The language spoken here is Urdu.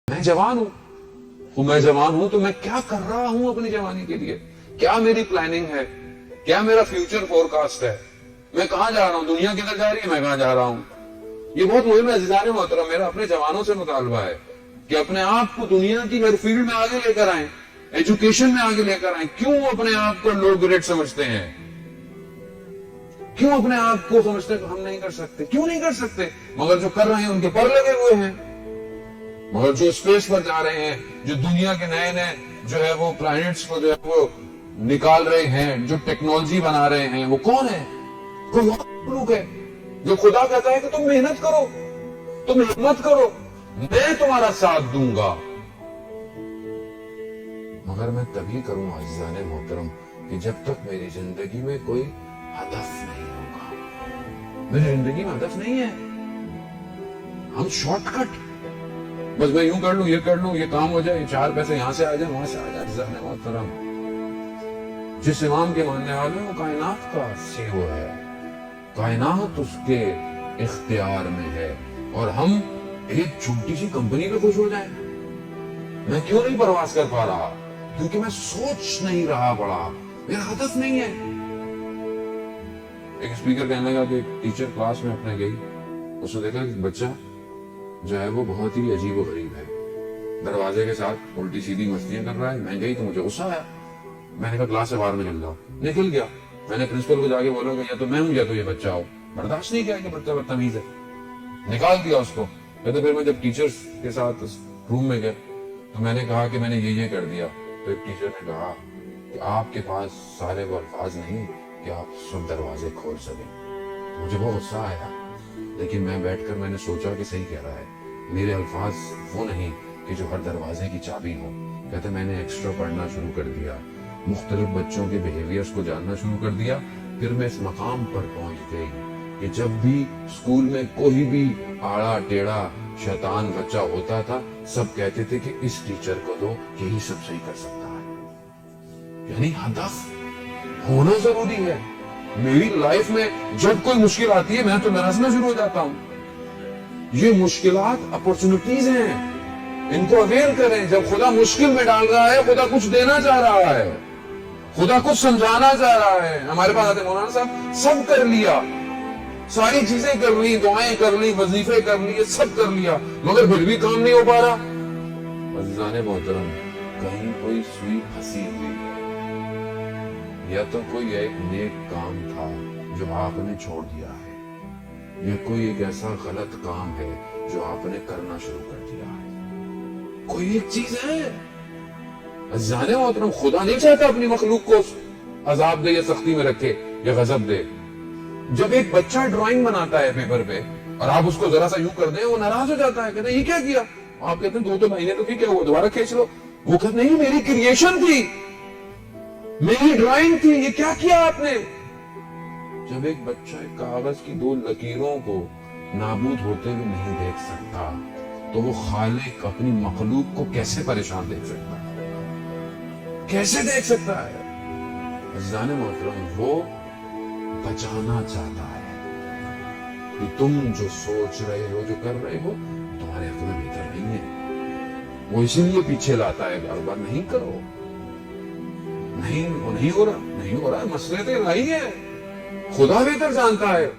میں جوان ہوں، میں جوان ہوں تو میں کیا کر رہا ہوں اپنی جوانی کے لیے؟ کیا میری پلاننگ ہے؟ کیا میرا فیوچر فور کاسٹ ہے؟ میں کہاں جا رہا ہوں؟ دنیا کدھر جا رہی ہے؟ میں کہاں جا رہا ہوں؟ یہ بہت مہم ہے عزیزان محترم. میرا اپنے جوانوں سے مطالبہ ہے کہ اپنے آپ کو دنیا کی ہر فیلڈ میں آگے لے کر آئیں، ایجوکیشن میں آگے لے کر آئیں. کیوں اپنے آپ کو لو گریڈ سمجھتے ہیں؟ کیوں اپنے آپ کو سمجھتے ہیں کہ ہم نہیں کر سکتے؟ کیوں نہیں کر سکتے؟ مگر جو کر رہے ہیں ان کے پر لگے ہوئے ہیں. مگر جو اسپیس پر جا رہے ہیں، جو دنیا کے نئے نئے جو ہے وہ پلانٹس کو جو ہے وہ نکال رہے ہیں، جو ٹیکنالوجی بنا رہے ہیں، وہ کون ہے؟ کوئی اور مخلوق ہے. جو خدا کہتا ہے کہ تم محنت کرو، تم ہمت کرو، میں تمہارا ساتھ دوں گا. مگر میں تبھی کروں عزیزان محترم کہ جب تک میری زندگی میں کوئی ہدف نہیں ہوگا. میری زندگی میں ہدف نہیں ہے. ہم شارٹ کٹ، بس میں یوں کر لوں، یہ کر لوں، یہ کام ہو جائے، 4 پیسے یہاں سے آ جائے، وہاں سے آ جائے. عزیزان محترم، جس امام کے ماننے والے ہیں وہ کائنات کا CEO ہے، کائنات اس کے اختیار میں ہے، اور ہم ایک چھوٹی سی کمپنی پہ خوش ہو جائیں. میں کیوں نہیں پرواز کر پا رہا؟ کیونکہ میں سوچ نہیں رہا پڑا، میرا ہدف نہیں ہے. ایک اسپیکر کہنے لگا کہ ایک ٹیچر کلاس میں اپنے گئی، اس نے دیکھا کہ بچہ جو ہے وہ بہت ہی عجیب و غریب ہے، دروازے کے ساتھ الٹی سیدھی مستیاں کر رہا ہے. میں گئی تو مجھے غصہ آیا. میں نے کہا کلاس سے باہر نکل جاؤ. نکل گیا. میں نے پرنسپل کو جا کے بولا کہ یا تو میں ہوں یا تو یہ بچہ ہو. برداشت نہیں کیا کہ بچہ بدتمیز ہے، نکال دیا اس کو. کہتے پھر میں جب ٹیچرز کے ساتھ روم میں گئے تو میں نے کہا کہ میں نے یہ کر دیا. تو ایک ٹیچر نے کہا کہ آپ کے پاس سارے وہ الفاظ نہیں کہ آپ سب دروازے کھول سکیں. مجھے بہت غصہ آیا، لیکن میں بیٹھ کر میں نے سوچا کہ صحیح کہہ رہا ہے. میرے الفاظ وہ نہیں کہ جو ہر دروازے کی چابی ہو. کہتے میں نے ایکسٹرا پڑھنا شروع کر دیا، مختلف بچوں کے بیہیویئرز کو جاننا شروع کر دیا. پھر میں اس مقام پر پہنچ گئی کہ جب بھی اسکول میں کوئی بھی آڑا ٹیڑھا شیطان بچہ ہوتا تھا، سب کہتے تھے کہ اس ٹیچر کو دو، یہی سب صحیح کر سکتا ہے. یعنی ہدف ہونا ضروری ہے. میری لائف میں جب کوئی مشکل آتی ہے میں تو لرزنا شروع ہو جاتا ہوں. یہ مشکلات اپورچونٹیز ہیں، ان کو اویل کریں. جب خدا مشکل میں ڈال رہا ہے، خدا کچھ دینا چاہ رہا ہے، خدا کچھ سمجھانا چاہ رہا ہے. ہمارے پاس آتے مولانا صاحب سب کر لیا، ساری چیزیں کر لی، دعائیں کر لی، وظیفے کر لیے، سب کر لیا، مگر پھر بھی کام نہیں ہو پا رہا. عزیزان محترم، کہیں کوئی سوئی پھنسی ہوئی ہے، یا تو کوئی ایک نیک کام تھا جو آپ نے چھوڑ دیا ہے، یا کوئی ایک ایسا غلط کام ہے جو آپ نے کرنا شروع کر دیا ہے. کوئی ایک چیز ہے. عزیزان محترم، خدا نہیں چاہتا اپنی مخلوق کو عذاب دے یا سختی میں رکھے یا غضب دے. جب ایک بچہ ڈرائنگ بناتا ہے پیپر پہ اور آپ اس کو ذرا سا یوں کر دیں، وہ ناراض ہو جاتا ہے، کہتے ہیں یہ کیا کیا؟ آپ کہتے ہیں 2 مہینے تو کیا ہوا، دوبارہ کھینچ لو. وہ کہتے نہیں، میری کریشن تھی، میری ڈرائنگ تھی، یہ کیا کیا آپ نے؟ جب ایک بچہ ایک کاغذ کی 2 لکیروں کو نابود ہوتے ہوئے نہیں دیکھ سکتا تو وہ خالق اپنی مخلوق کو کیسے پریشان دیکھ سکتا ہے؟ کیسے دیکھ سکتا ہے؟ عزیزان محترم، وہ بچانا چاہتا ہے کہ تم جو سوچ رہے ہو، جو کر رہے ہو، تمہارے حق میں بہتر نہیں ہے. وہ اسی لیے پیچھے لاتا ہے، بار بار نہیں کرو، نہیں وہ نہیں ہو رہا، نہیں ہو رہا. مسئلے تو یہی ہے، خدا بہتر جانتا ہے.